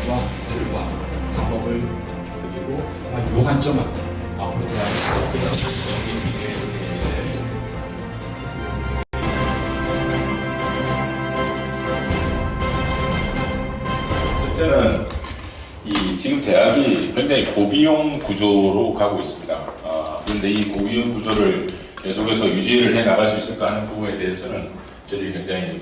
방식과 틀과 방법을 그리고 요 관점은 앞으로 대학을 첫째는 지금 대학이 굉장히 고비용 구조로 가고 있습니다. 그런데 이 고비용 구조를 계속해서 유지를 해 나갈 수 있을까 하는 부분에 대해서는 저희들이 굉장히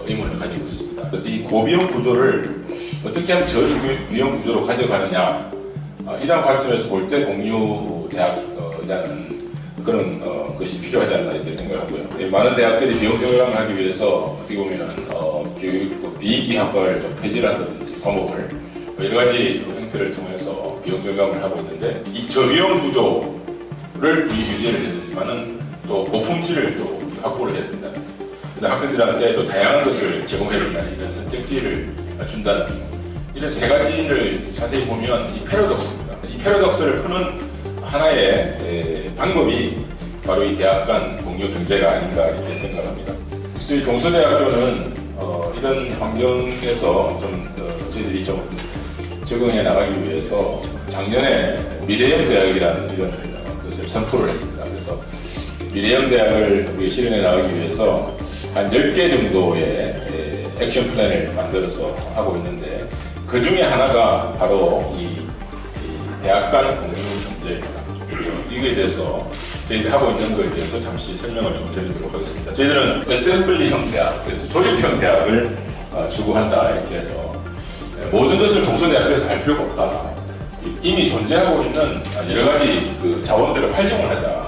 의문을 가지고 있습니다. 그래서 이 고비용 구조를 어떻게 하면 저비용 구조로 가져가느냐, 이런 관점에서 볼 때 공유 대학이라는 그런 것이 필요하지 않나 이렇게 생각하고요. 많은 대학들이 비용 절감을 하기 위해서 어떻게 보면 비인기 학과를 좀 폐지를 한다든지 과목을 여러 가지 형태를 통해서 비용 절감을 하고 있는데, 이 저비용 구조를 유지를 해야 되지만은 또 고품질을 또 확보를 해야 된다. 학생들한테 또 다양한 것을 제공해야 된다는 이런 선택지를 준다는 이런 세 가지를 자세히 보면 이 패러독스입니다. 이 패러독스를 푸는 하나의 방법이 바로 이 대학 간 공유 경제가 아닌가 이렇게 생각합니다. 저희 동서대학교는 이런 환경에서 저희들이 좀 적응해 나가기 위해서 작년에 미래형 대학이라는 이런 것을 선포를 했습니다. 그래서 미래형 대학을 우리 실현해 나가기 위해서 한 10개 정도의 액션 플랜을 만들어서 하고 있는데, 그 중에 하나가 바로 이 대학 간 공유 경제입니다. 이거에 대해서 저희들이 하고 있는 것에 대해서 잠시 설명을 좀 드리도록 하겠습니다. 저희들은 어셈블리형 대학, 그래서 조립형 대학을 추구한다 이렇게 해서 모든 것을 동서대학교에서 할 필요가 없다. 이미 존재하고 있는 여러 가지 자원들을 활용을 하자.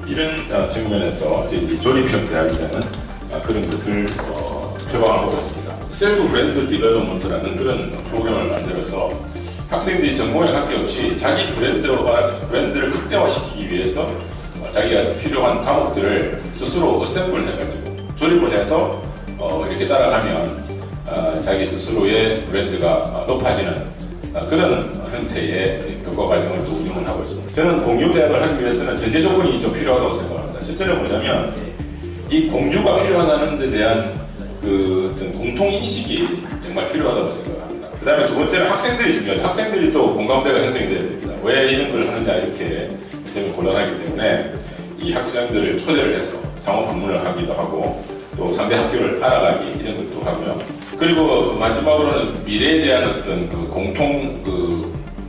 이런 측면에서 저희들이 조립형 대학이라는 그런 것을 표방하고 있습니다. 셀프 브랜드 디벨롭먼트라는 그런 프로그램을 만들어서 학생들이 전공에 관계없이 자기 브랜드를 극대화시키기 위해서 자기가 필요한 과목들을 스스로 어셈블 해가지고 조립을 해서 이렇게 따라가면 자기 스스로의 브랜드가 높아지는 그런 형태의 교과 과정을 또 운영을 하고 있습니다. 저는 공유 대학을 하기 위해서는 전제 조건이 좀 필요하다고 생각합니다. 첫째는 뭐냐면 이 공유가 필요하다는 데 대한 어떤 공통 인식이 정말 필요하다고 생각합니다. 그 다음에 두 번째는 학생들이 중요하죠. 학생들이 또 공감대가 형성이 돼야 됩니다. 왜 이런 걸 하느냐 이렇게 때문에 곤란하기 때문에 이 학생들을 초대를 해서 상호 방문을 하기도 하고 또 상대 학교를 알아가기 이런 것도 하고요. 그리고 마지막으로는 미래에 대한 어떤 공통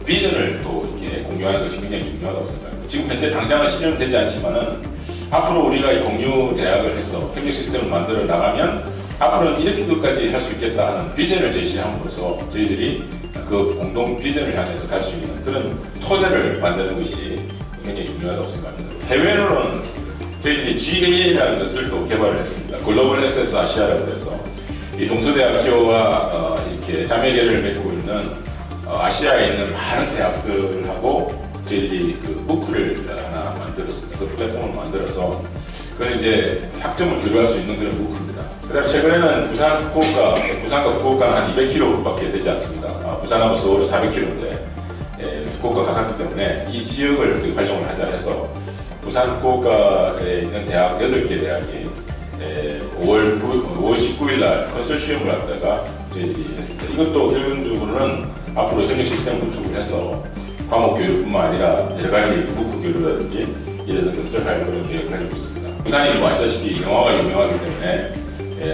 비전을 또 이렇게 공유하는 것이 굉장히 중요하다고 생각합니다. 지금 현재 당장은 실현되지 않지만은 앞으로 우리가 이 공유 대학을 해서 협력 시스템을 만들어 나가면 앞으로는 이렇게 끝까지 할 수 있겠다 하는 비전을 제시함으로써 저희들이 그 공동 비전을 향해서 갈 수 있는 그런 토대를 만드는 것이 굉장히 중요하다고 생각합니다. 해외로는 저희들이 GAA라는 것을 또 개발을 했습니다. 글로벌 액세스 아시아라고 해서 이 동서대학교와 이렇게 자매계를 맺고 있는 아시아에 있는 많은 대학들하고 저희들이 무크를 하나 만들었습니다. 그 플랫폼을 만들어서 그건 이제 학점을 교류할 수 있는 그런 무크입니다. 그다음 최근에는 부산과 후쿠오카는 한 200km밖에 되지 않습니다. 부산하고 서울은 400km인데 후쿠오카 가깝기 때문에 이 지역을 활용을 하자 해서 부산 후쿠오카에 있는 대학 8개 대학이 5월 19일 날 컨소시엄을 갖다가 저희들이 했습니다. 이것도 일반적으로는 앞으로 협력 시스템 구축을 해서 과목 교류뿐만 아니라 여러 가지 무크 교류라든지 이런 것을 할 그런 계획을 가지고 있습니다. 부산이 아시다시피 영화가 유명하기 때문에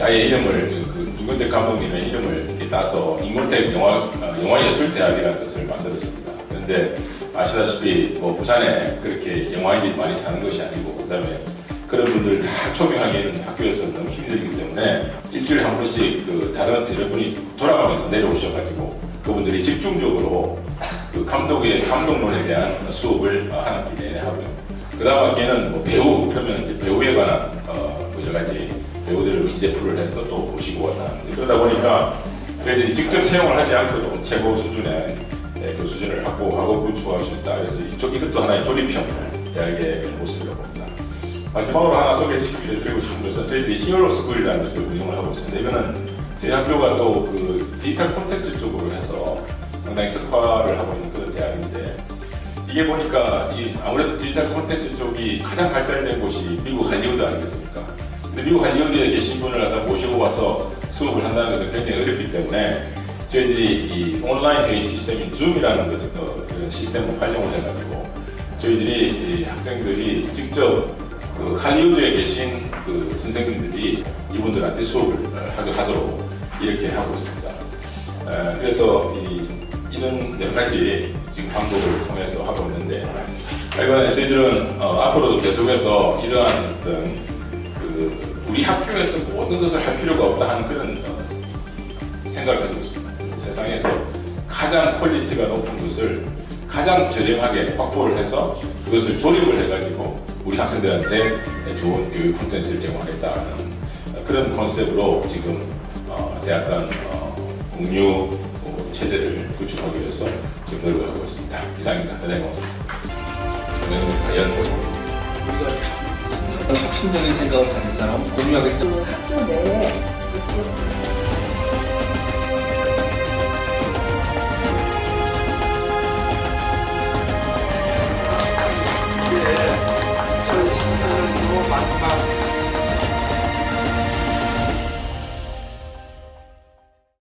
아예 이름을 누군데 감독님의 이름을 이렇게 따서 인물택 영화예술대학이라는 것을 만들었습니다. 그런데 아시다시피 부산에 그렇게 영화인들이 많이 사는 것이 아니고, 그다음에 그런 분들 다 초빙하기에는 학교에서 너무 힘이 들기 때문에 일주일에 한 번씩 다른 여러분이 돌아가면서 내려오셔가지고 그분들이 집중적으로 감독론에 대한 수업을 한 학기 내내 하고요. 그 다음 학기에는 배우, 그러면 이제 배우에 관한 여러 가지 배우들을 인재풀을 해서 또 모시고 와서 하는데, 그러다 보니까 저희들이 직접 채용을 하지 않고도 최고 수준의 교수진을 확보하고 구축할 수 있다. 그래서 이것도 하나의 조립형 대학의 모습이라고 봅니다. 마지막으로 하나 소개해드리고 싶은 것은 저희들이 히어로 스쿨이라는 것을 운영을 하고 있습니다. 이거는 저희 학교가 또 디지털 콘텐츠 쪽으로 해서 상당히 특화를 하고 있는 그런 대학인데, 이게 보니까 아무래도 디지털 콘텐츠 쪽이 가장 발달된 곳이 미국 할리우드 아니겠습니까? 근데 미국 할리우드에 계신 분을 갖다 모시고 와서 수업을 한다는 것은 굉장히 어렵기 때문에 저희들이 이 온라인 회의 시스템인 줌이라는 그런 시스템을 활용을 해가지고 저희들이 이 학생들이 직접 그 할리우드에 계신 그 선생님들이 이분들한테 수업을 하도록 이렇게 하고 있습니다. 그래서 이런 여러 가지 지금 방법을 통해서 하고 있는데, 이번에 저희들은 앞으로도 계속해서 이러한 어떤 우리 학교에서 모든 것을 할 필요가 없다 하는 그런 생각을 가지고 있습니다. 그래서 세상에서 가장 퀄리티가 높은 것을 가장 저렴하게 확보를 해서 그것을 조립을 해가지고 우리 학생들한테 좋은 교육 콘텐츠를 제공하겠다는 그런 컨셉으로 지금 대학 간 공유 체제를 구축하기 위해서 지금 노력을 하고 있습니다. 이상입니다. 대단히 고맙습니다. 과연 우리가 혁신적인 생각을 가진 사람 공유하겠다. 그 학교 내에 이렇게